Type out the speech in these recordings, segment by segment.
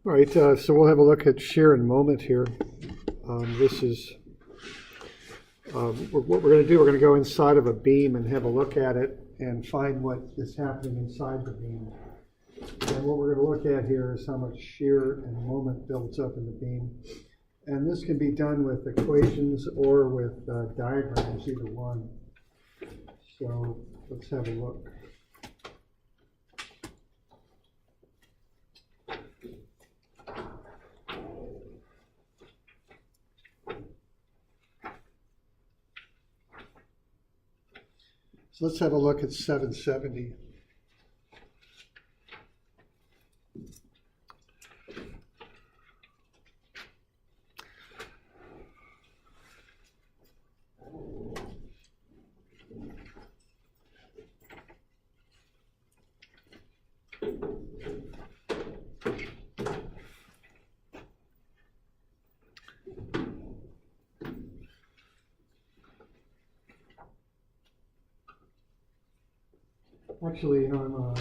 All right, so we'll have a look at shear and moment here. This is what we're going to do. We're going to go inside of a beam and have a look at it and find what is happening inside the beam. And what we're going to look at here is how much shear and moment builds up in the beam. And this can be done with equations or with diagrams, either one. So let's have a look. So let's have a look at 770. Actually, I'm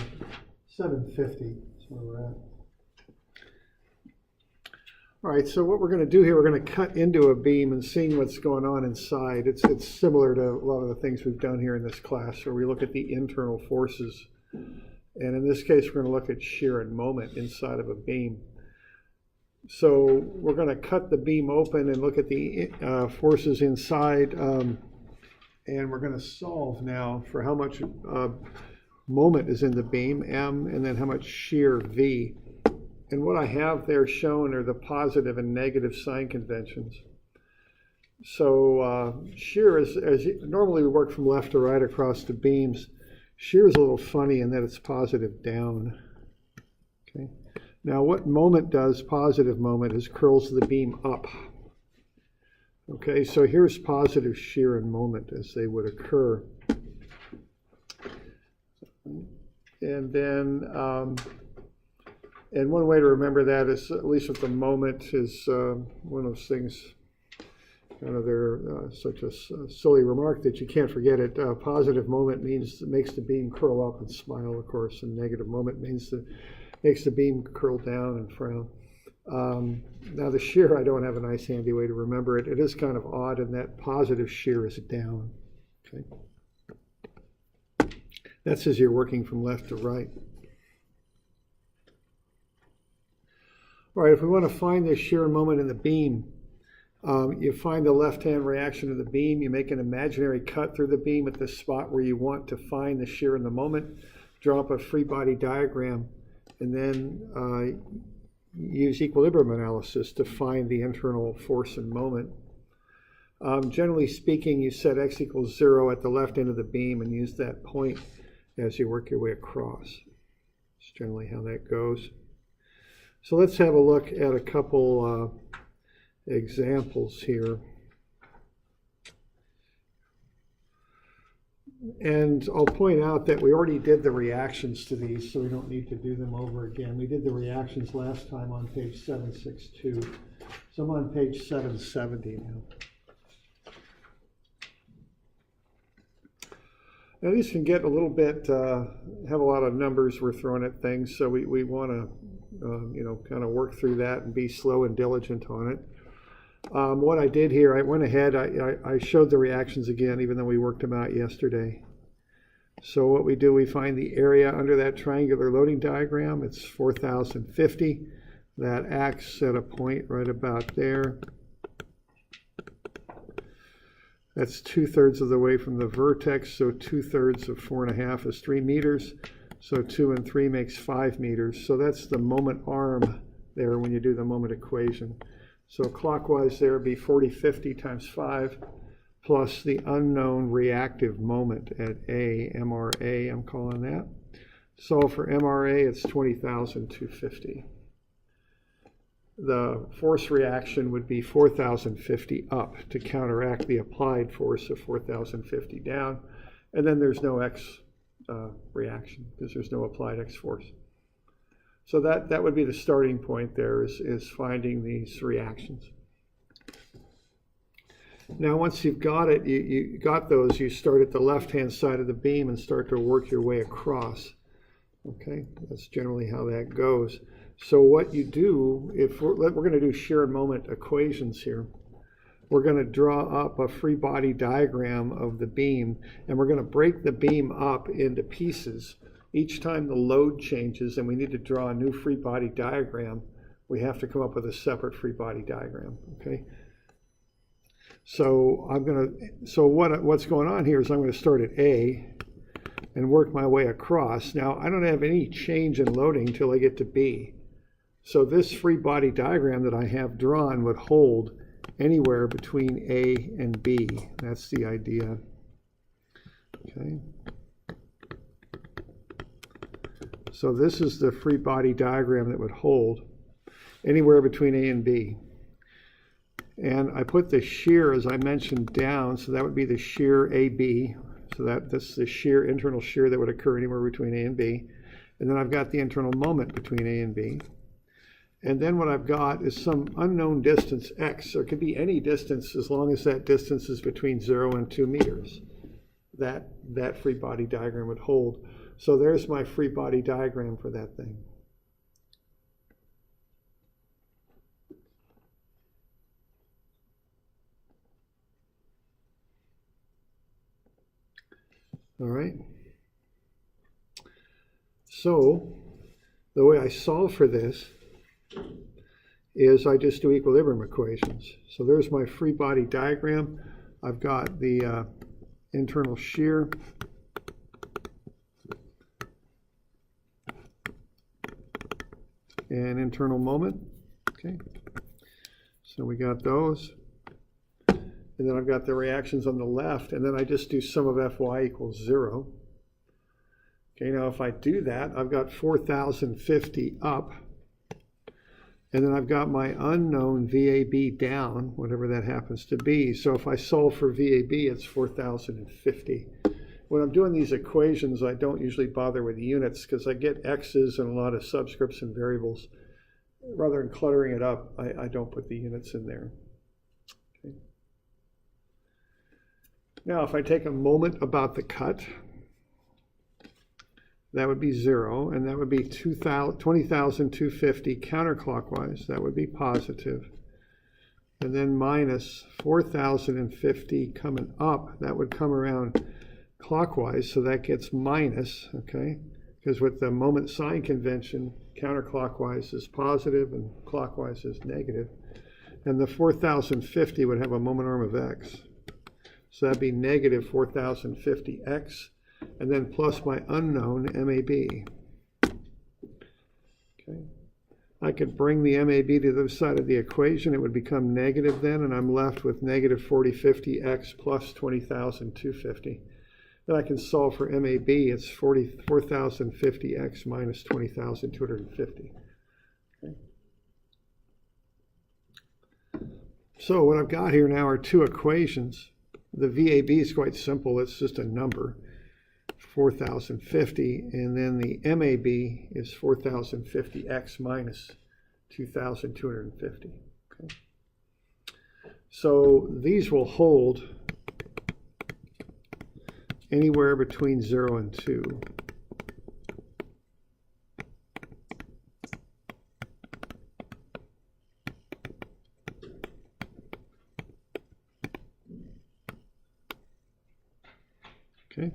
750, that's where we're at. All right, so what we're going to do here, we're going to cut into a beam and seeing what's going on inside. It's similar to a lot of the things we've done here in this class, where we look at the internal forces. And in this case, we're going to look at shear and moment inside of a beam. So we're going to cut the beam open and look at the forces inside. And we're going to solve now for how much moment is in the beam, M, and then how much shear, V. And what I have there shown are the positive and negative sign conventions. So shear is, normally we work from left to right across the beams. Shear is a little funny in that it's positive down. Okay. Now what moment does, positive moment, is curls the beam up. Okay, so here's positive shear and moment as they would occur. And then, and one way to remember that is, at least with the moment, is one of those things, kind of such a silly remark that you can't forget it. Positive moment means it makes the beam curl up and smile, of course, and negative moment means that makes the beam curl down and frown. Now the shear, I don't have a nice handy way to remember it. It is kind of odd in that positive shear is down. Okay. That's as you're working from left to right. All right, if we want to find the shear and moment in the beam, you find the left-hand reaction of the beam, you make an imaginary cut through the beam at the spot where you want to find the shear and the moment, draw up a free body diagram, and then use equilibrium analysis to find the internal force and moment. Generally speaking, you set x equals 0 at the left end of the beam and use that point as you work your way across. That's generally how that goes. So let's have a look at a couple examples here. And I'll point out that we already did the reactions to these, so we don't need to do them over again. We did the reactions last time on page 762. So I'm on page 770 now. Now these can get a little bit, have a lot of numbers we're throwing at things, so we want to, kind of work through that and be slow and diligent on it. What I did here, I went ahead, I showed the reactions again, even though we worked them out yesterday. So what we do, we find the area under that triangular loading diagram. It's 4,050. That acts at a point right about there. That's 2/3 of the way from the vertex, so 2/3 of 4.5 is 3 meters. So 2 and 3 makes 5 meters. So that's the moment arm there when you do the moment equation. So clockwise there would be 4050 times 5 plus the unknown reactive moment at A, MRA, I'm calling that. So for MRA, it's 20,250. The force reaction would be 4,050 up to counteract the applied force of 4,050 down. And then there's no X reaction because there's no applied X force. So that would be the starting point there is finding these reactions. Now once you've got it, you got those, you start at the left-hand side of the beam and start to work your way across. Okay, that's generally how that goes. So what you do, if we're going to do shear moment equations here, we're going to draw up a free body diagram of the beam, and we're going to break the beam up into pieces. Each time the load changes and we need to draw a new free body diagram, we have to come up with a separate free body diagram, okay? So what's going on here is I'm going to start at A and work my way across. Now, I don't have any change in loading until I get to B. So this free body diagram that I have drawn would hold anywhere between A and B. That's the idea. Okay. So this is the free body diagram that would hold anywhere between A and B. And I put the shear, as I mentioned, down, so that would be the shear AB. So that's the shear, internal shear that would occur anywhere between A and B. And then I've got the internal moment between A and B. And then what I've got is some unknown distance x. So it could be any distance as long as that distance is between 0 and 2 meters. That free body diagram would hold. So there's my free body diagram for that thing. All right. So the way I solve for this is I just do equilibrium equations. So there's my free body diagram. I've got the internal shear. And internal moment. Okay. So we got those. And then I've got the reactions on the left, and then I just do sum of Fy equals 0. Okay, now if I do that, I've got 4,050 up, and then I've got my unknown VAB down, whatever that happens to be. So if I solve for VAB, it's 4,050. When I'm doing these equations, I don't usually bother with units because I get x's and a lot of subscripts and variables. Rather than cluttering it up, I don't put the units in there. Now, if I take a moment about the cut, that would be 0, and that would be 20,250 counterclockwise. That would be positive. And then minus 4,050 coming up. That would come around clockwise, so that gets minus, okay? Because with the moment sign convention, counterclockwise is positive and clockwise is negative. And the 4,050 would have a moment arm of x. So that'd be negative 4,050x, and then plus my unknown MAB. Okay. I could bring the MAB to the other side of the equation. It would become negative then, and I'm left with negative 4050x plus 20,250. Then I can solve for MAB. It's 4,050x minus 20,250. Okay. So what I've got here now are two equations. The VAB is quite simple. It's just a number, 4,050, and then the MAB is 4,050x minus 2,250. Okay. So these will hold anywhere between 0 and 2. Okay.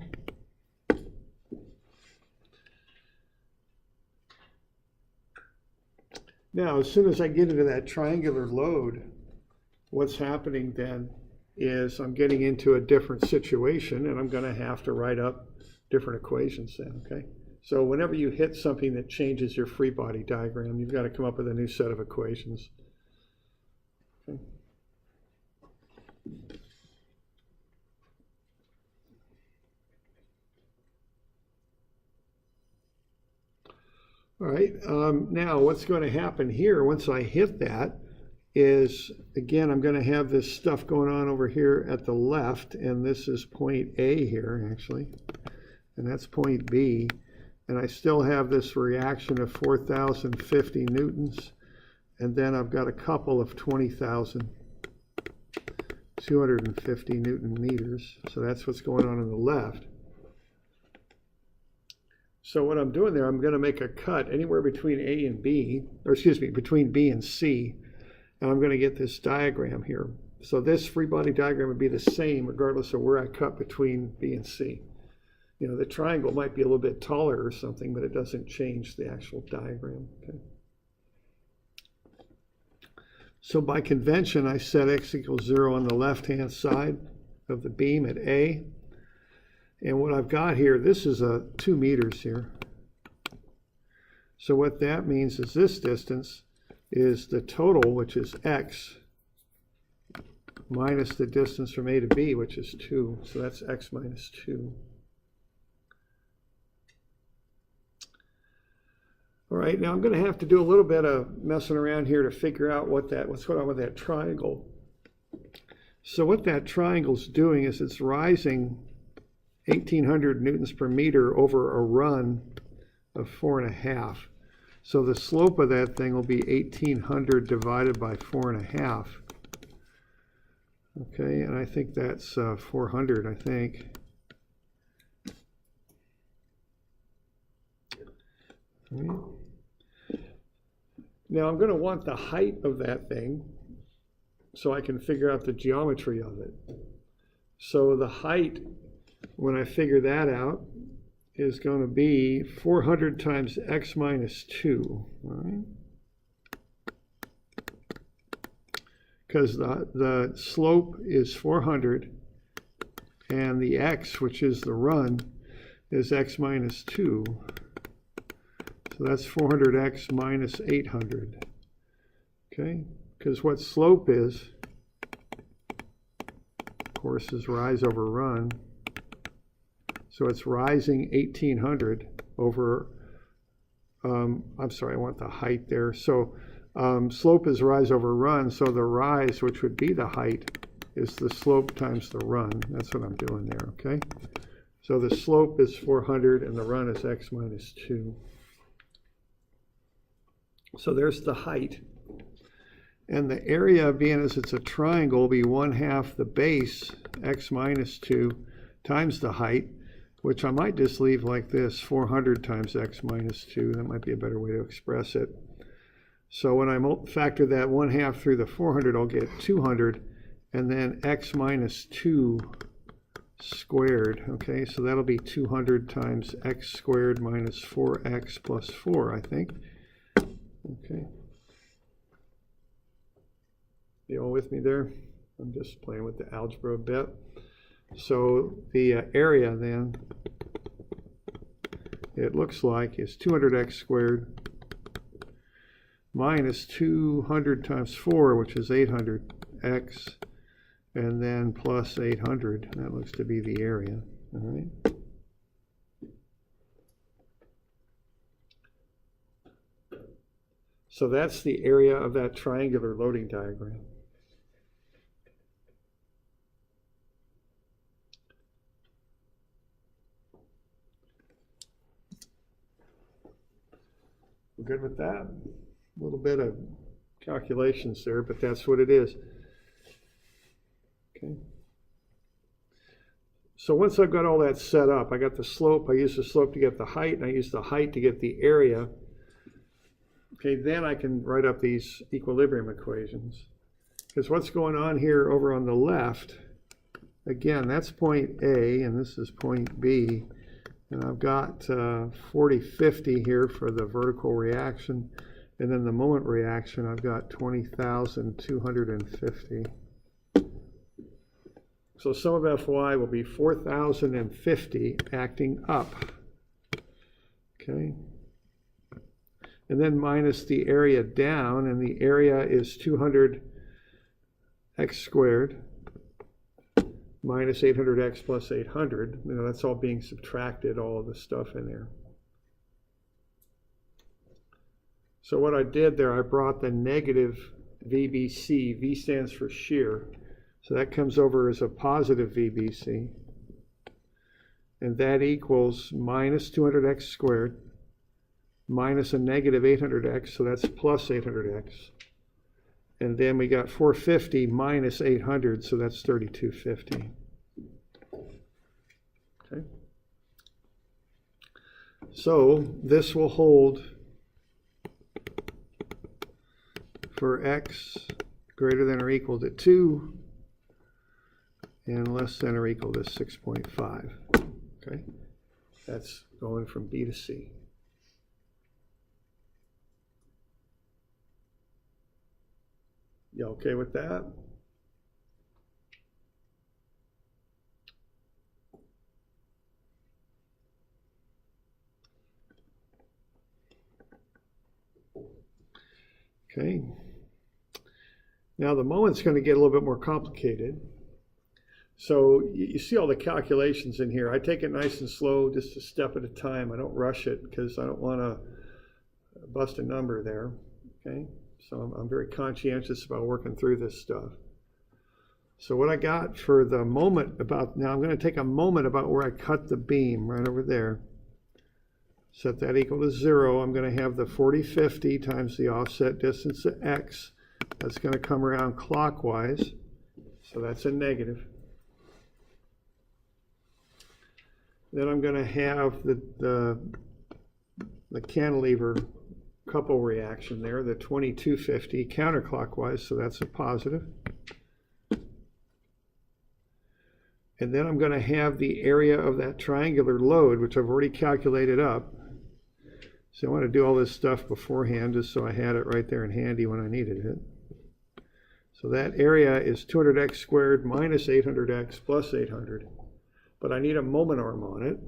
Now, as soon as I get into that triangular load, what's happening then is I'm getting into a different situation, and I'm going to have to write up different equations then, okay? So whenever you hit something that changes your free body diagram, you've got to come up with a new set of equations. Okay. All right, now what's going to happen here once I hit that is, again, I'm going to have this stuff going on over here at the left, and this is point A here, actually, and that's point B, and I still have this reaction of 4,050 newtons, and then I've got a couple of 20,250 Newton meters, so that's what's going on the left. So what I'm doing there, I'm going to make a cut anywhere between A and B, or excuse me, between B and C, and I'm going to get this diagram here. So this free body diagram would be the same regardless of where I cut between B and C. You know, the triangle might be a little bit taller or something, but it doesn't change the actual diagram. Okay. So by convention, I set x equals 0 on the left-hand side of the beam at A. And what I've got here, this is 2 meters here. So what that means is this distance is the total, which is x, minus the distance from A to B, which is 2. So that's x minus 2. All right, now I'm going to have to do a little bit of messing around here to figure out what's going on with that triangle. So what that triangle's doing is it's rising 1,800 newtons per meter over a run of 4.5. So the slope of that thing will be 1,800 divided by 4.5. Okay, and I think that's 400, I think. Right. Now I'm going to want the height of that thing so I can figure out the geometry of it. So the height, when I figure that out, is going to be 400 times x minus 2, all right? Because the slope is 400, and the x, which is the run, is x minus 2. So that's 400x minus 800, okay? Because what slope is, of course, is rise over run. So it's rising 1,800 over, I'm sorry, I want the height there. So slope is rise over run, so the rise, which would be the height, is the slope times the run. That's what I'm doing there, okay? So the slope is 400 and the run is x minus 2. So there's the height. And the area, being as it's a triangle, will be 1/2 the base, x minus 2, times the height, which I might just leave like this, 400 times x minus 2. That might be a better way to express it. So when I factor that 1/2 through the 400, I'll get 200, and then x minus 2 squared. Okay, so that'll be 200 times x squared minus 4x plus 4, I think. Okay. You all with me there? I'm just playing with the algebra a bit. So the area then, it looks like, is 200x squared minus 200 times 4, which is 800x, and then plus 800. That looks to be the area. All right. So that's the area of that triangular loading diagram. We're good with that? A little bit of calculations there, but that's what it is. Okay. So once I've got all that set up, I got the slope, I use the slope to get the height, and I use the height to get the area. Okay, then I can write up these equilibrium equations. Because what's going on here over on the left, again, that's point A, and this is point B. And I've got 4050 here for the vertical reaction. And then the moment reaction, I've got 20,250. So sum of Fy will be 4,050 acting up. Okay. And then minus the area down, and the area is 200x squared minus 800x plus 800. You know, that's all being subtracted, all of the stuff in there. So what I did there, I brought the negative VBC. V stands for shear. So that comes over as a positive VBC. And that equals minus 200x squared minus a negative 800x, so that's plus 800x. And then we got 450 minus 800, so that's 3250. Okay. So this will hold for x greater than or equal to 2 and less than or equal to 6.5. Okay, that's going from B to C. You okay with that? Okay. Now the moment's going to get a little bit more complicated. So you see all the calculations in here. I take it nice and slow, just a step at a time. I don't rush it because I don't want to bust a number there. Okay. So I'm very conscientious about working through this stuff. So what I got for the moment about, now I'm going to take a moment about where I cut the beam right over there. Set that equal to 0. I'm going to have the 40/50 times the offset distance of x. That's going to come around clockwise. So that's a negative. Then I'm going to have the cantilever couple reaction there, the 2250 counterclockwise, so that's a positive. And then I'm going to have the area of that triangular load, which I've already calculated up. So I want to do all this stuff beforehand just so I had it right there and handy when I needed it. So that area is 200x squared minus 800x plus 800. But I need a moment arm on it.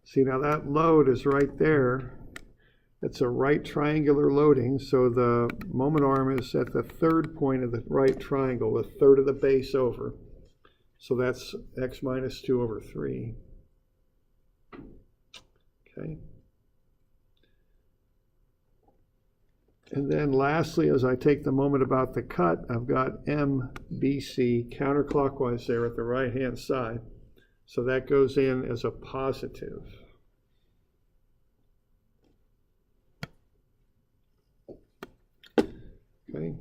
See, now that load is right there. It's a right triangular loading, so the moment arm is at the third point of the right triangle, a third of the base over. So that's x minus 2 over 3. Okay. And then lastly, as I take the moment about the cut, I've got MBC counterclockwise there at the right-hand side. So that goes in as a positive. Okay.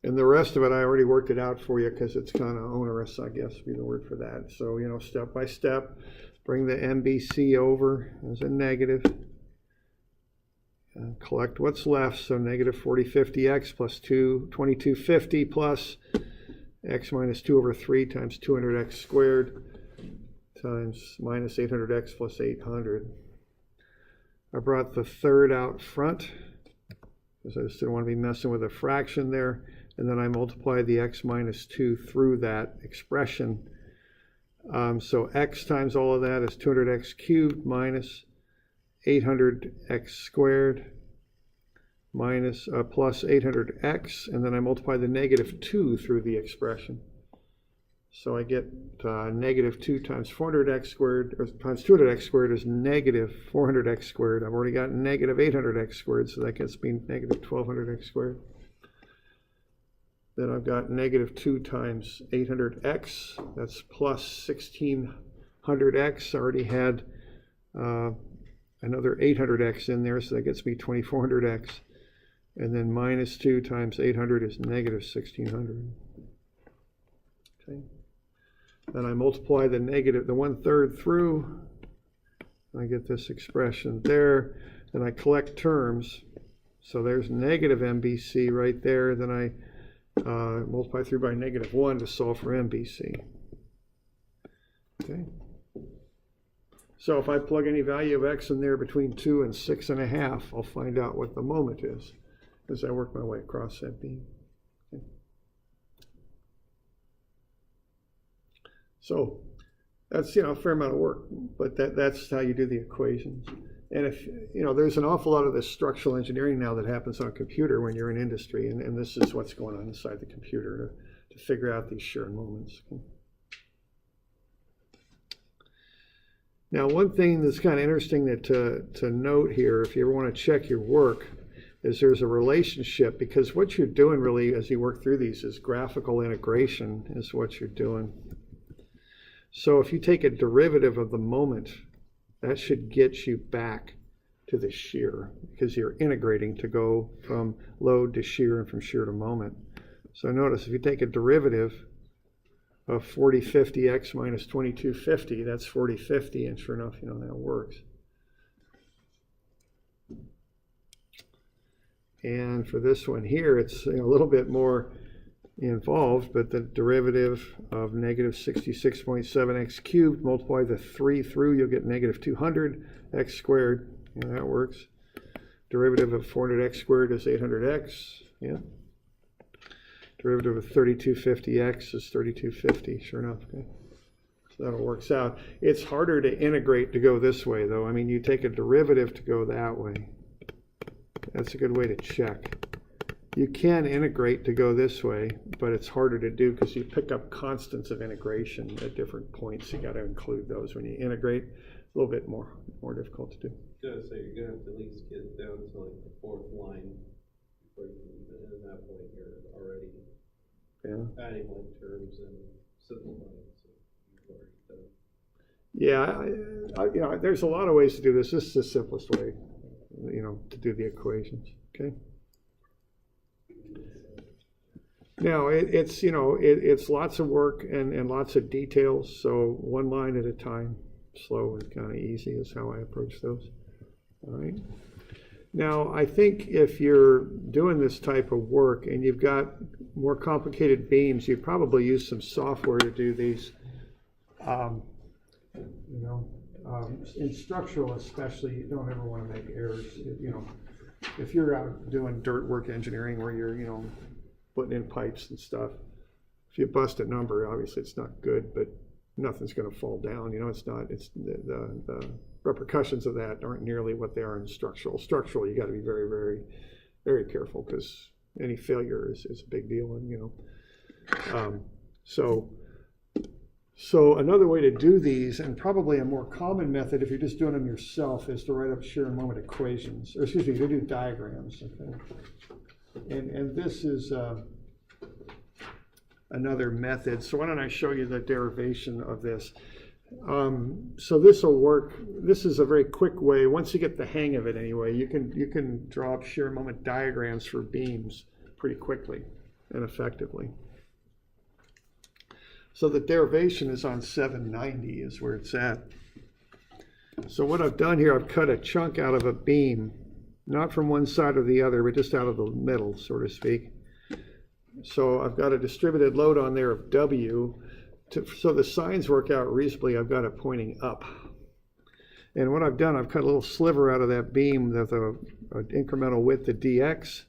And the rest of it, I already worked it out for you because it's kind of onerous, I guess would be the word for that. So, you know, step by step, bring the MBC over as a negative. Collect what's left, so negative 4050x plus 2250 plus x minus 2 over 3 times 200x squared times minus 800x plus 800. I brought the third out front because I just didn't want to be messing with a fraction there. And then I multiplied the x minus 2 through that expression. So x times all of that is 200x cubed minus 800x squared minus plus 800x, and then I multiply the negative 2 through the expression. So I get negative 2 times 400x squared, or times 200x squared is negative 400x squared. I've already got negative 800x squared, so that gets me negative 1200x squared. Then I've got negative 2 times 800x, that's plus 1600x. I already had another 800x in there, so that gets me 2400x. And then minus 2 times 800 is negative 1600. Okay. Then I multiply the negative, the 1/3 through. I get this expression there. Then I collect terms. So there's negative MBC right there. Then I multiply through by negative 1 to solve for MBC. Okay. So if I plug any value of x in there between 2 and 6.5, I'll find out what the moment is as I work my way across that beam. Okay. So that's, you know, a fair amount of work, but that's how you do the equations. And if, you know, there's an awful lot of this structural engineering now that happens on a computer when you're in industry, and this is what's going on inside the computer to figure out these shear moments. Okay. Now, one thing that's kind of interesting that to note here, if you ever want to check your work, is there's a relationship, because what you're doing really as you work through these is graphical integration is what you're doing. So if you take a derivative of the moment, that should get you back to the shear, because you're integrating to go from load to shear and from shear to moment. So notice if you take a derivative of 4050x minus 2250, that's 4050, and sure enough, you know, that works. And for this one here, it's a little bit more involved, but the derivative of negative 66.7x cubed, multiply the 3 through, you'll get negative 200x squared. Yeah, that works. Derivative of 400x squared is 800x. Yeah. Derivative of 3250x is 3250. Sure enough. Okay. So that all works out. It's harder to integrate to go this way, though. I mean, you take a derivative to go that way. That's a good way to check. You can integrate to go this way, but it's harder to do because you pick up constants of integration at different points. You got to include those when you integrate. A little bit more difficult to do. So you're going to have to at least get down to like the fourth line before you can, and at that point you're already adding like terms and simplifying. So you've already done. Yeah, there's a lot of ways to do this. This is the simplest way, to do the equations. Okay. Now it's lots of work and lots of details. So one line at a time, slow and kind of easy is how I approach those. All right. Now I think if you're doing this type of work and you've got more complicated beams, you probably use some software to do these. In structural especially, you don't ever want to make errors. If you're out doing dirt work engineering where you're putting in pipes and stuff, if you bust a number, obviously it's not good, but nothing's going to fall down. It's not. It's the repercussions of that aren't nearly what they are in structural. Structural, you got to be very, very, very careful because any failure is a big deal. And so another way to do these, and probably a more common method if you're just doing them yourself, is to write up shear and moment equations, or excuse me, to do diagrams. Okay. And this is another method. So why don't I show you the derivation of this? So this will work. This is a very quick way. Once you get the hang of it anyway, you can draw up shear moment diagrams for beams pretty quickly and effectively. So the derivation is on 790 is where it's at. So what I've done here, I've cut a chunk out of a beam, not from one side or the other, but just out of the middle, so to speak. So I've got a distributed load on there of W. So the signs work out reasonably. I've got it pointing up. And what I've done, I've cut a little sliver out of that beam with an incremental width of dx.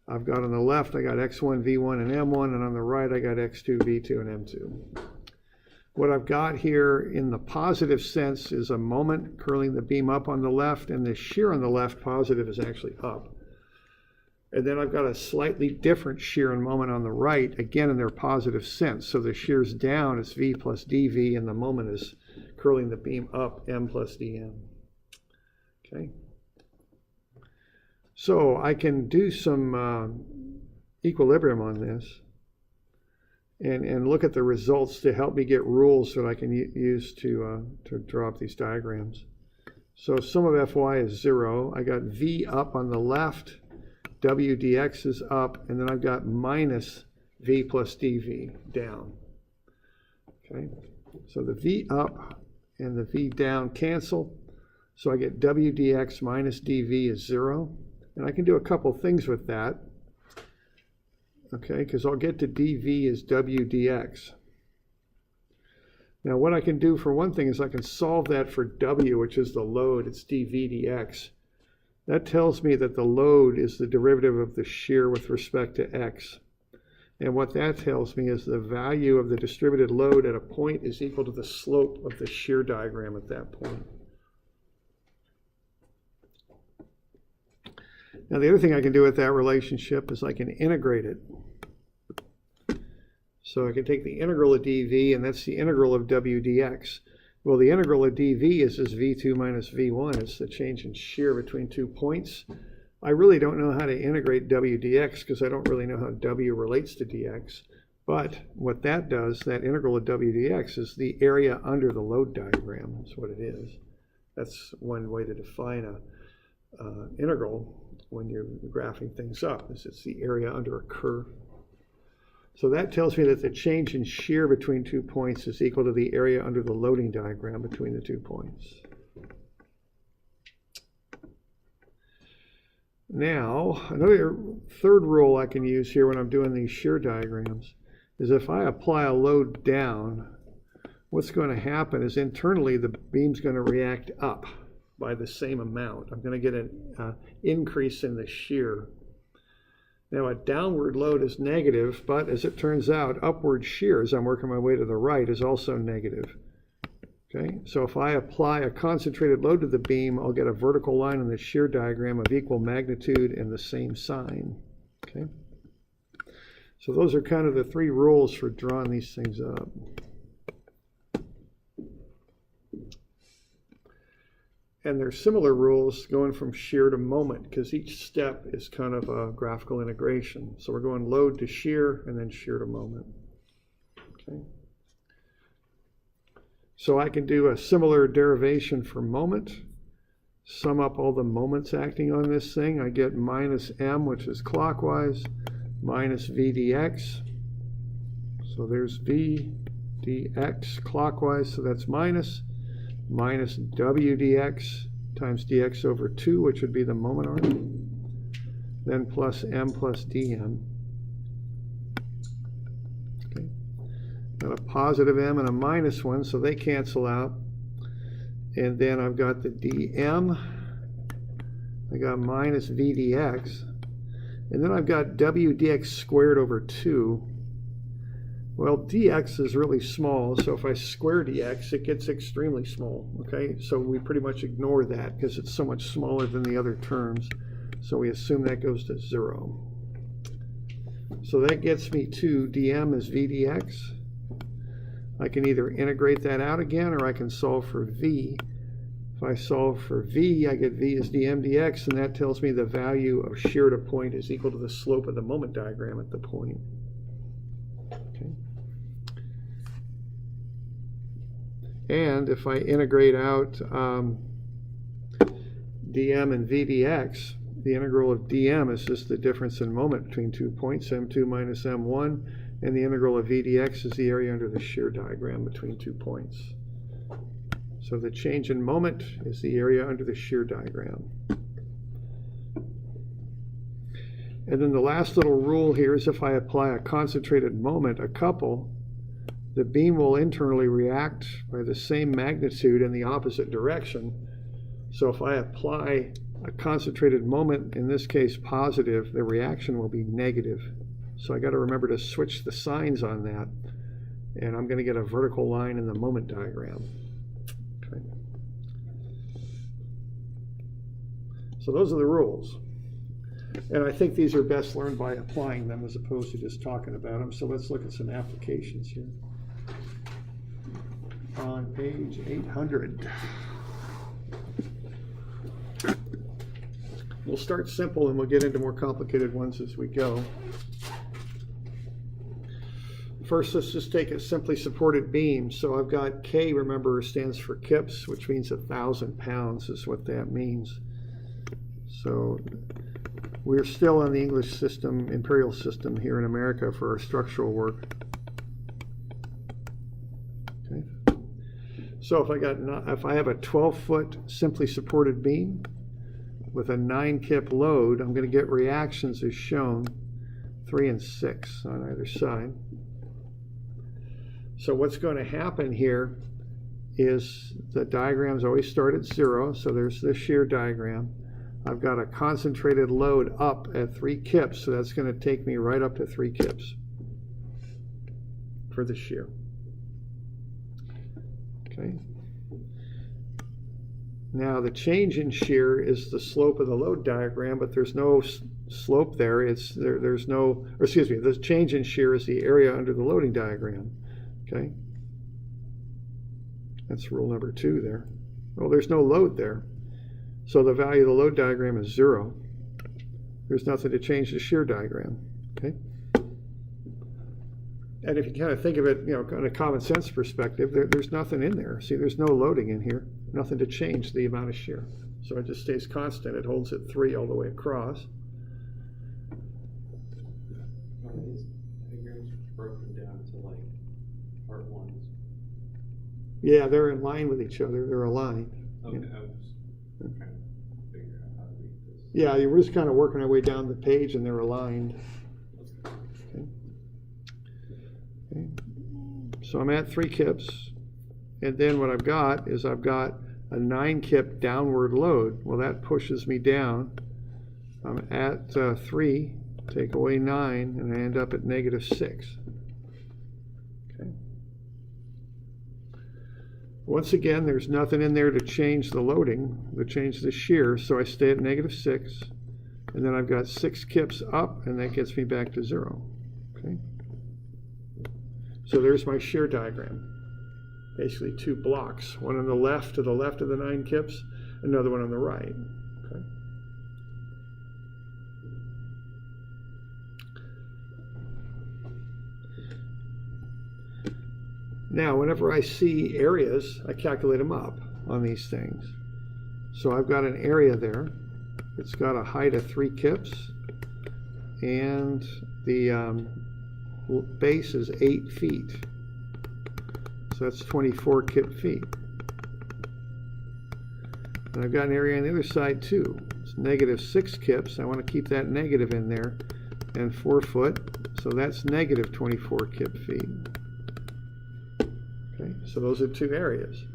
I've got on the left, I got x1, v1, and m1, and on the right, I got x2, v2, and m2. What I've got here in the positive sense is a moment curling the beam up on the left, and the shear on the left positive is actually up. And then I've got a slightly different shear and moment on the right, again in their positive sense. So the shear's down, it's v plus dv, and the moment is curling the beam up, m plus dm. Okay. So I can do some equilibrium on this and look at the results to help me get rules that I can use to draw up these diagrams. So sum of Fy is 0. I got V up on the left, W dx is up, and then I've got minus V plus dV down. Okay, so the V up and the V down cancel. So I get W dx minus dV is 0. And I can do a couple things with that, okay, because I'll get to dV is W dx. Now what I can do for one thing is I can solve that for W, which is the load, it's dV dx. That tells me that the load is the derivative of the shear with respect to x. And what that tells me is the value of the distributed load at a point is equal to the slope of the shear diagram at that point. Now the other thing I can do with that relationship is I can integrate it. So I can take the integral of dV, and that's the integral of W dx. Well, the integral of dV is just V2 minus V1. It's the change in shear between 2 points. I really don't know how to integrate W dx because I don't really know how W relates to dx. But what that does, that integral of W dx, is the area under the load diagram. That's what it is. That's one way to define a integral when you're graphing things up, is it's the area under a curve. So that tells me that the change in shear between 2 points is equal to the area under the loading diagram between the 2 points. Now, another third rule I can use here when I'm doing these shear diagrams is if I apply a load down, what's going to happen is internally the beam's going to react up by the same amount. I'm going to get an increase in the shear. Now a downward load is negative, but as it turns out, upward shear as I'm working my way to the right is also negative. Okay, so if I apply a concentrated load to the beam, I'll get a vertical line in the shear diagram of equal magnitude and the same sign. Okay, so those are kind of the three rules for drawing these things up. And there's similar rules going from shear to moment, because each step is kind of a graphical integration. So we're going load to shear and then shear to moment. Okay. So I can do a similar derivation for moment. Sum up all the moments acting on this thing. I get minus m, which is clockwise, minus v dx. So there's v dx clockwise, so that's minus w dx times dx over 2, which would be the moment arm, then plus m plus dm. Okay. Got a positive m and a minus 1, so they cancel out. And then I've got the dm, I got minus v dx, and then I've got w dx squared over 2. Well, dx is really small, so if I square dx, it gets extremely small, okay? So we pretty much ignore that because it's so much smaller than the other terms. So we assume that goes to 0. So that gets me to dm is v dx. I can either integrate that out again, or I can solve for v. If I solve for v, I get v is dm dx, and that tells me the value of shear to point is equal to the slope of the moment diagram at the point. And if I integrate out dm and v dx, the integral of dm is just the difference in moment between 2 points, m2 minus m1, and the integral of v dx is the area under the shear diagram between 2 points. So the change in moment is the area under the shear diagram. And then the last little rule here is if I apply a concentrated moment, a couple, the beam will internally react by the same magnitude in the opposite direction. So if I apply a concentrated moment, in this case positive, the reaction will be negative. So I got to remember to switch the signs on that, and I'm going to get a vertical line in the moment diagram. Okay. So those are the rules. And I think these are best learned by applying them as opposed to just talking about them. So let's look at some applications here. On page 800. We'll start simple and we'll get into more complicated ones as we go. First, let's just take a simply supported beam. So I've got K, remember, stands for kips, which means 1,000 pounds is what that means. So we're still in the English system, imperial system here in America for our structural work. Okay. So if I have a 12-foot simply supported beam with a 9-kip load, I'm going to get reactions as shown, 3 and 6 on either side. So what's going to happen here is the diagrams always start at 0. So there's the shear diagram. I've got a concentrated load up at 3 kips, so that's going to take me right up to 3 kips for the shear. Okay. Now the change in shear is the slope of the load diagram, but there's no slope there. The change in shear is the area under the loading diagram. Okay. That's rule number 2 there. Well, there's no load there. So the value of the load diagram is 0. There's nothing to change the shear diagram. Okay. And if you kind of think of it, in a common sense perspective, there's nothing in there. See, there's no loading in here. Nothing to change the amount of shear. So it just stays constant. It holds at 3 all the way across. Are these diagrams broken down to like part 1s? Yeah, they're in line with each other. They're aligned. Okay, Yeah. I was trying to figure out how to read this. Yeah, we're just kind of working our way down the page and they're aligned. Okay. Okay. So I'm at 3 kips, and then what I've got is I've got a 9 kip downward load. Well, that pushes me down. I'm at 3, take away 9, and I end up at -6. Okay. Once again, there's nothing in there to change the loading, to change the shear, so I stay at -6, and then I've got 6 kips up, and that gets me back to 0. Okay. So there's my shear diagram. Basically 2 blocks, one on the left to the left of the 9 kips, another one on the right. Okay. Now, whenever I see areas, I calculate them up on these things. So I've got an area there. It's got a height of 3 kips, and the base is 8 feet. So that's 24 kip feet. And I've got an area on the other side too. It's -6 kips. I want to keep that negative in there. And 4 foot, so that's -24 kip feet. Okay, so those are 2 areas.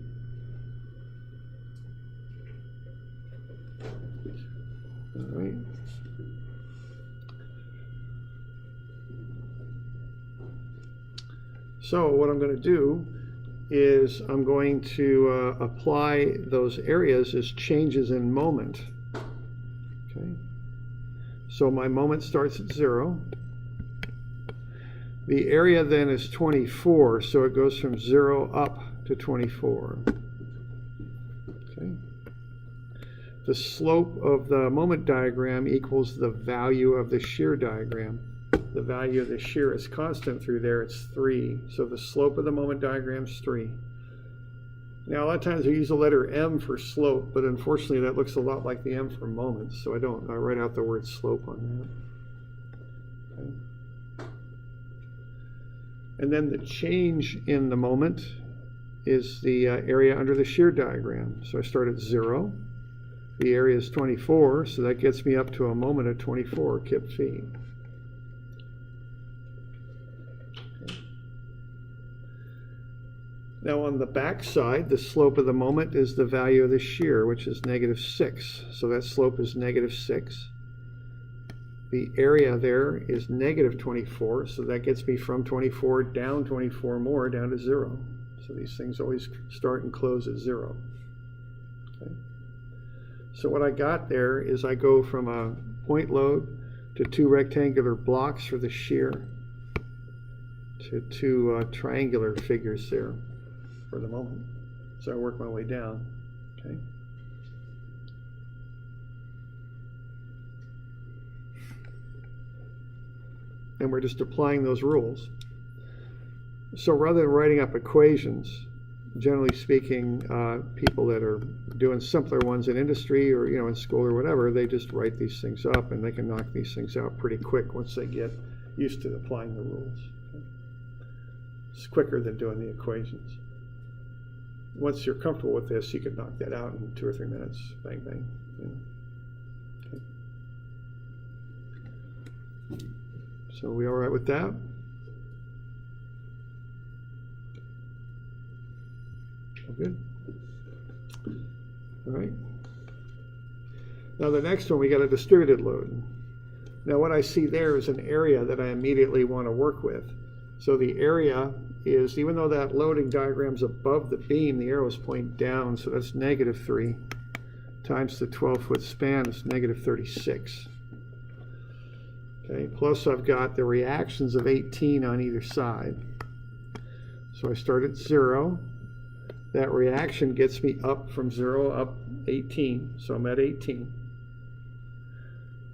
All right. So what I'm going to do is I'm going to apply those areas as changes in moment. Okay. So my moment starts at 0. The area then is 24, so it goes from 0 up to 24. Okay. The slope of the moment diagram equals the value of the shear diagram. The value of the shear is constant through there, it's 3. So the slope of the moment diagram is 3. Now, a lot of times we use the letter M for slope, but unfortunately that looks a lot like the M for moments, so I write out the word slope on that. Okay. And then the change in the moment is the area under the shear diagram. So I start at 0. The area is 24, so that gets me up to a moment of 24 kip feet. Now on the back side, the slope of the moment is the value of the shear, which is -6. So that slope is -6. The area there is -24, so that gets me from 24 down 24 more, down to 0. So these things always start and close at 0. Okay. So what I got there is I go from a point load to 2 rectangular blocks for the shear to 2 triangular figures there for the moment. So I work my way down. Okay. And we're just applying those rules. So rather than writing up equations, generally speaking, people that are doing simpler ones in industry or in school or whatever, they just write these things up and they can knock these things out pretty quick once they get used to applying the rules. Okay. It's quicker than doing the equations. Once you're comfortable with this, you can knock that out in 2 or 3 minutes. Bang, bang. Okay. So we all right with that? All good? All right. Now the next one, we got a distributed load. Now what I see there is an area that I immediately want to work with. So the area is, even though that loading diagram's above the beam, the arrow is pointing down, so that's -3 times the 12-foot span is -36. Okay, plus I've got the reactions of 18 on either side. So I start at 0. That reaction gets me up from 0 up 18, so I'm at 18.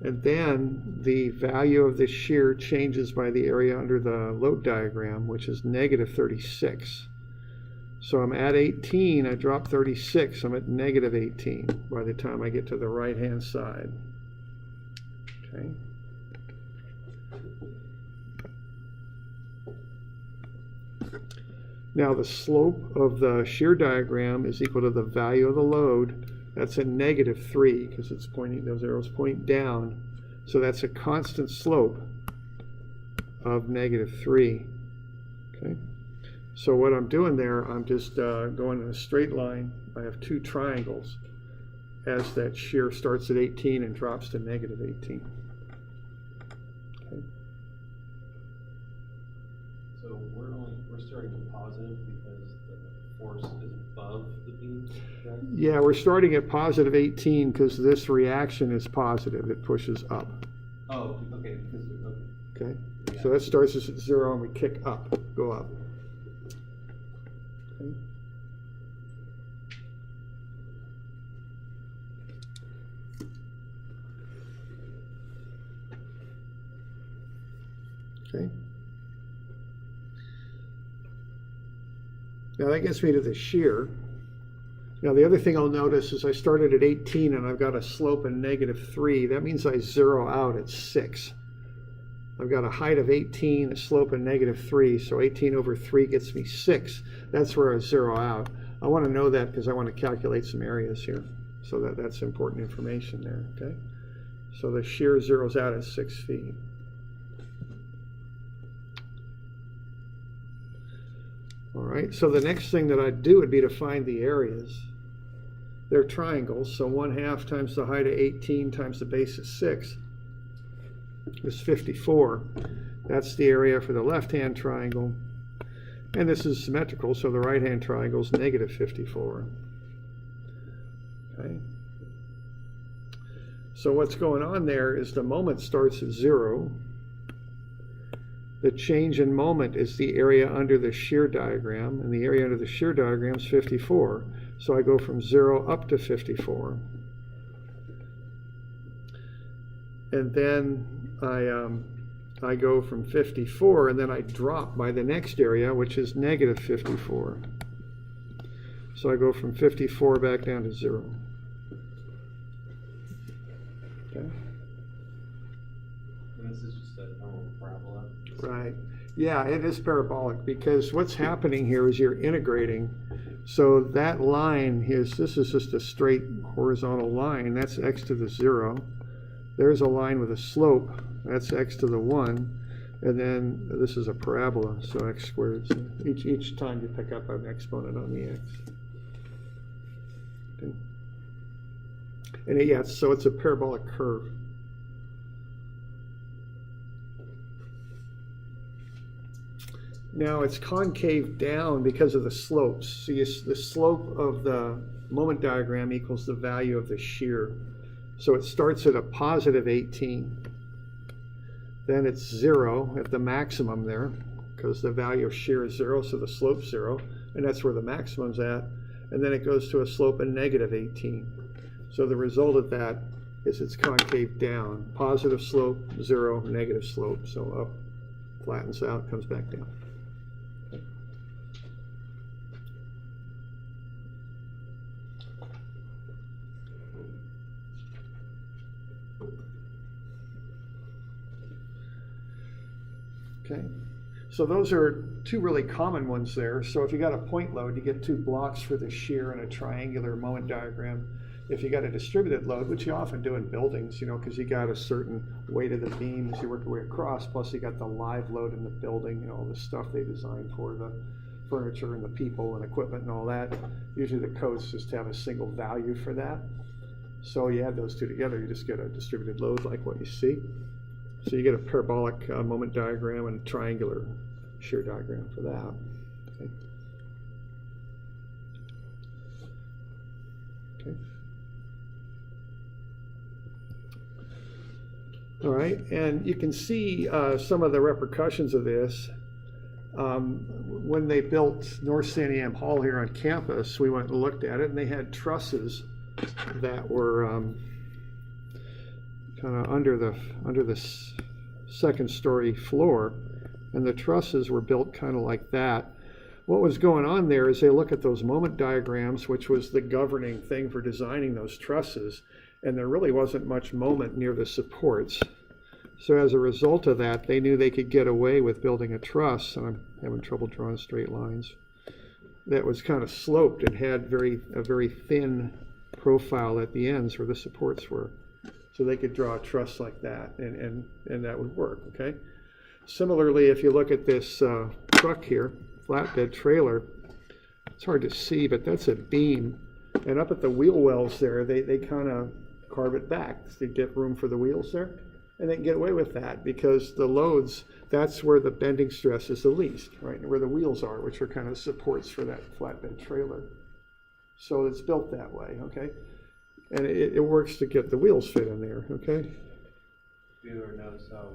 And then the value of the shear changes by the area under the load diagram, which is -36. So I'm at 18, I drop 36, I'm at -18 by the time I get to the right-hand side. Okay. Now the slope of the shear diagram is equal to the value of the load That's a -3 because it's pointing, those arrows point down. So that's a constant slope of -3. Okay. So what I'm doing there, I'm just going in a straight line. I have two triangles as that shear starts at 18 and drops to -18. Okay. So we're starting with positive because the force is above the beam, right? Yeah, we're starting at +18 because this reaction is positive. It pushes up. Oh, okay. Okay. So that starts us at 0 and we kick up, go up. Okay. Okay. Now that gets me to the shear. Now the other thing I'll notice is I started at 18 and I've got a slope of -3. That means I zero out at 6. I've got a height of 18, a slope of -3, so 18 over 3 gets me 6. That's where I zero out. I want to know that because I want to calculate some areas here. So that's important information there, okay? So the shear zeroes out at 6 feet. All right, so the next thing that I'd do would be to find the areas. They're triangles, so 1/2 times the height of 18 times the base of 6 is 54. That's the area for the left-hand triangle. And this is symmetrical, so the right-hand triangle is -54. Okay. So what's going on there is the moment starts at 0. The change in moment is the area under the shear diagram, and the area under the shear diagram is 54. So I go from 0 up to 54. And then I go from 54, and then I drop by the next area, which is -54. So I go from 54 back down to 0. Okay. And this is just a normal parabola. Right. Yeah, it is parabolic because what's happening here is you're integrating. So that line is, this is just a straight horizontal line. That's x to the 0. There's a line with a slope. That's x to the 1. And then this is a parabola, so x squared. So each time you pick up an exponent on the x. Okay. And yeah, so it's a parabolic curve. Now it's concave down because of the slopes. So the slope of the moment diagram equals the value of the shear. So it starts at a +18. Then it's 0 at the maximum there, because the value of shear is 0, so the slope's 0, and that's where the maximum's at. And then it goes to a slope of -18. So the result of that is it's concave down. Positive slope, 0, negative slope. So up, flattens out, comes back down. Okay, so those are two really common ones there. So if you got a point load, you get 2 blocks for the shear and a triangular moment diagram. If you got a distributed load, which you often do in buildings, you know, because you got a certain weight of the beam as you work your way across, plus you got the live load in the building, you know, all the stuff they design for the furniture and the people and equipment and all that. Usually the codes just have a single value for that. So you add those two together, you just get a distributed load like what you see. So you get a parabolic moment diagram and a triangular shear diagram for that. Okay. Okay. All right, and you can see some of the repercussions of this. When they built North Santiam Hall here on campus, we went and looked at it, and they had trusses that were kind of under the second story floor, and the trusses were built kind of like that. What was going on there is they look at those moment diagrams, which was the governing thing for designing those trusses, and there really wasn't much moment near the supports. So as a result of that, they knew they could get away with building a truss, and I'm having trouble drawing straight lines, that was kind of sloped and had a very thin profile at the ends where the supports were. So they could draw a truss like that, and that would work, okay? Similarly, if you look at this truck here, flatbed trailer, it's hard to see, but that's a beam. And up at the wheel wells there, they kind of carve it back to get room for the wheels there. And they can get away with that because the loads, that's where the bending stress is the least, right? And where the wheels are, which are kind of supports for that flatbed trailer. So it's built that way, okay? And it works to get the wheels fit in there, okay? Have you ever noticed how,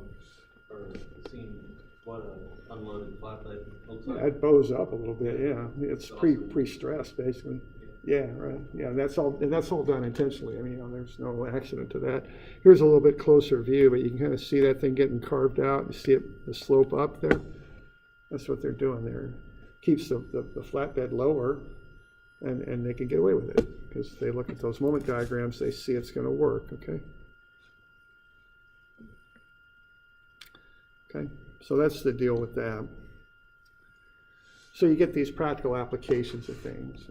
or seen what an unloaded flatbed looks like? It bows up a little bit, yeah. It's pre-stressed, basically. Yeah, right. Yeah, that's all done intentionally. I mean, there's no accident to that. Here's a little bit closer view, but you can kind of see that thing getting carved out. You see it, the slope up there. That's what they're doing there. Keeps the flatbed lower, and they can get away with it because they look at those moment diagrams. They see it's going to work. Okay. Okay. So that's the deal with that. So you get these practical applications of things.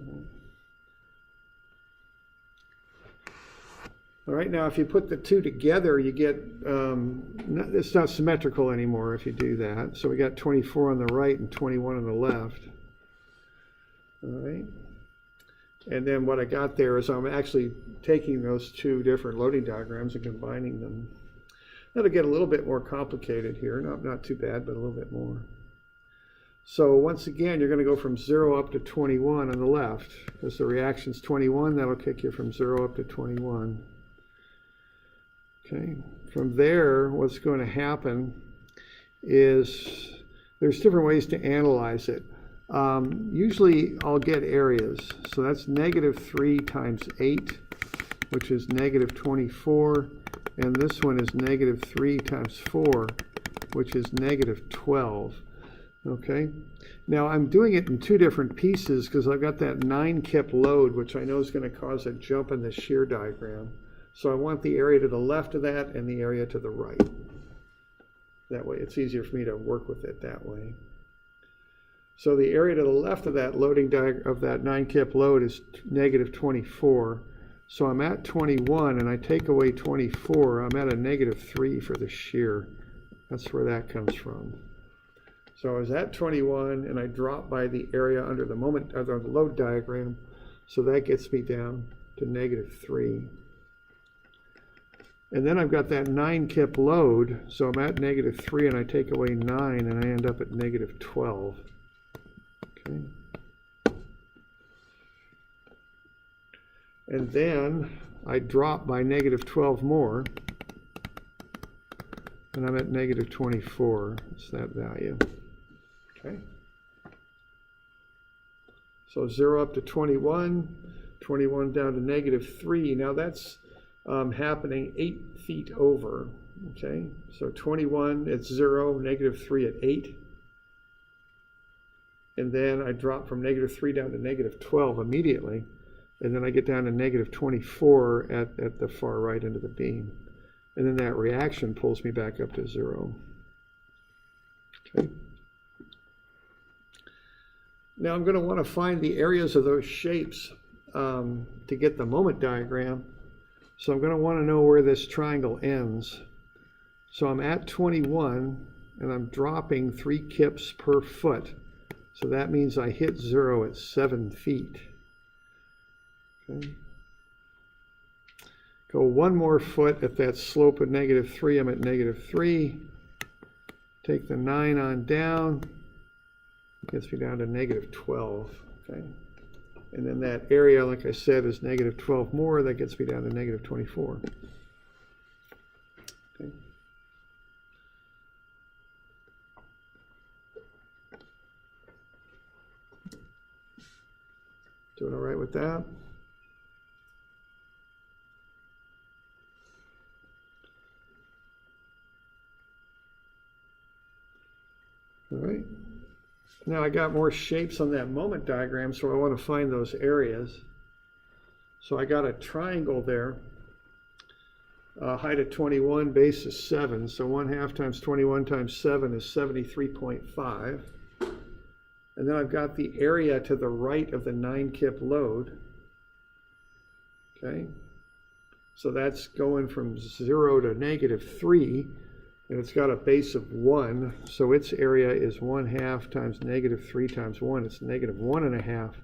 All right, now if you put the two together, you get, it's not symmetrical anymore if you do that. So we got 24 on the right and 21 on the left. All right. And then what I got there is I'm actually taking those two different loading diagrams and combining them. That'll get a little bit more complicated here. Not too bad, but a little bit more. So once again, you're going to go from 0 up to 21 on the left. Because the reaction's 21, that'll kick you from 0 up to 21. Okay. From there, what's going to happen is there's different ways to analyze it. Usually I'll get areas. So that's -3 times 8, which is -24. And this one is -3 times 4, which is -12. Okay. Now I'm doing it in two different pieces because I've got that 9 kip load, which I know is going to cause a jump in the shear diagram. So I want the area to the left of that and the area to the right. That way it's easier for me to work with it that way. So the area to the left of that loading of that 9 kip load is -24. So I'm at 21 and I take away 24, I'm at a -3 for the shear. That's where that comes from. So I was at 21 and I drop by the area under the load diagram. So that gets me down to -3. And then I've got that 9 kip load, so I'm at -3 and I take away 9 and I end up at -12. Okay. And then I drop by -12 more, and I'm at -24. It's that value. Okay. So 0 up to 21, 21 down to -3. Now that's happening 8 feet over. Okay. So 21 at 0, -3 at 8. And then I drop from -3 down to -12 immediately. And then I get down to -24 at the far right end of the beam. And then that reaction pulls me back up to 0. Okay. Now I'm going to want to find the areas of those shapes to get the moment diagram. So I'm going to want to know where this triangle ends. So I'm at 21 and I'm dropping 3 kips per foot. So that means I hit 0 at 7 feet. Okay. Go 1 more foot at that slope of -3, I'm at -3. Take the 9 on down, gets me down to -12. Okay. And then that area, like I said, is -12 more, that gets me down to -24. Okay. Doing all right with that? All right. Now I got more shapes on that moment diagram, so I want to find those areas. So I got a triangle there. Height of 21, base is 7. So 1/2 times 21 times 7 is 73.5. And then I've got the area to the right of the 9 kip load. okay? So that's going from 0 to -3, and it's got a base of 1, so its area is 1/2 times -3 times 1, it's -1.5.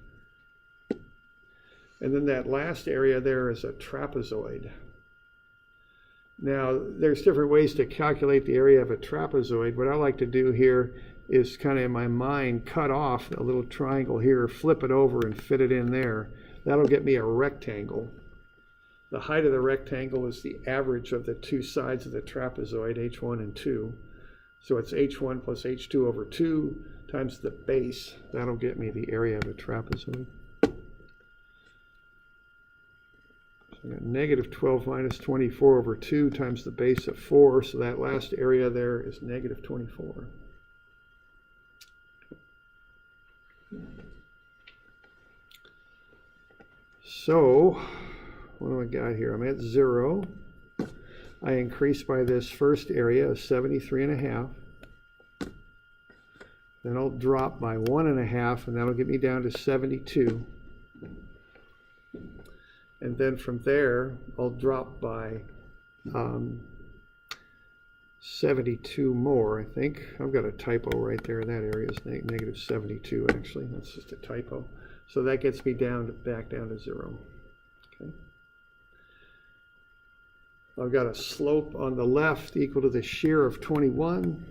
And then that last area there is a trapezoid. Now, there's different ways to calculate the area of a trapezoid. What I like to do here is kind of in my mind cut off a little triangle here, flip it over and fit it in there. That'll get me a rectangle. The height of the rectangle is the average of the two sides of the trapezoid, h1 and 2. So it's h1 plus h2 over 2 times the base. That'll get me the area of a trapezoid. So I got -12 minus 24 over 2 times the base of 4. So that last area there is -24. So what do I got here? I'm at 0. I increase by this first area of 73.5. Then I'll drop by 1.5, and that'll get me down to 72. And then from there, I'll drop by 72 more, I think. I've got a typo right there. That area is -72, actually. That's just a typo. So that gets me back down to 0. Okay. I've got a slope on the left equal to the shear of 21.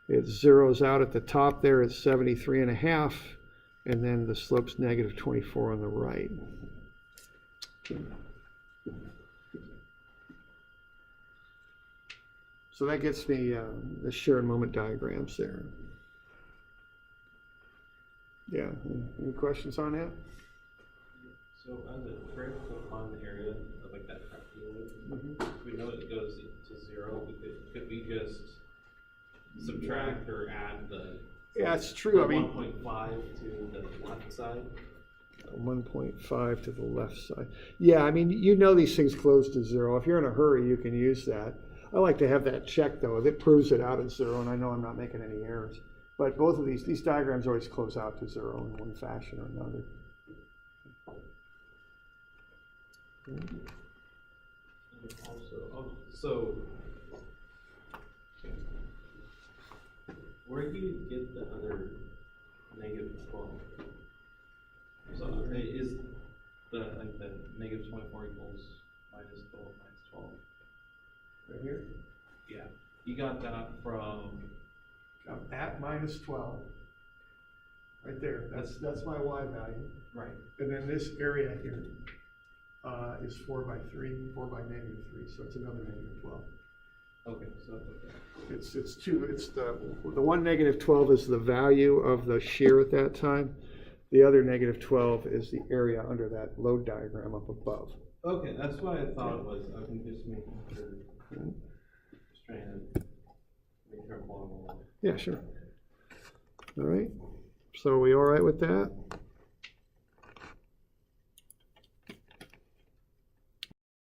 It zeroes out at the top there at 73.5, and then the slope's -24 on the right. So that gets me the shear and moment diagrams there. Yeah, any questions on that? So as a trace on the area of like that trapezoid, we know it goes to 0. Could we just subtract or add the Yeah, it's true. I mean, 1.5 to the left side? 1.5 to the left side. Yeah, I mean, you know these things close to 0. If you're in a hurry, you can use that. I like to have that checked, though. That proves it out at 0, and I know I'm not making any errors. But both of these diagrams always close out to 0 in one fashion or another. Also, so where do you get the other -12? So is the -24 equals -12 minus 12? Right here? Yeah. You got that from I'm at -12. Right there. That's my y value. right. And then this area here is 4 by 3, 4 by -3, so it's another -12. Okay, so okay. It's two. It's the one -12 is the value of the shear at that time. The other -12 is the area under that load diagram up above. Okay, that's what I thought it was. I was just making sure. Just trying to make sure I'm following along. Yeah, sure. All right. So are we all right with that?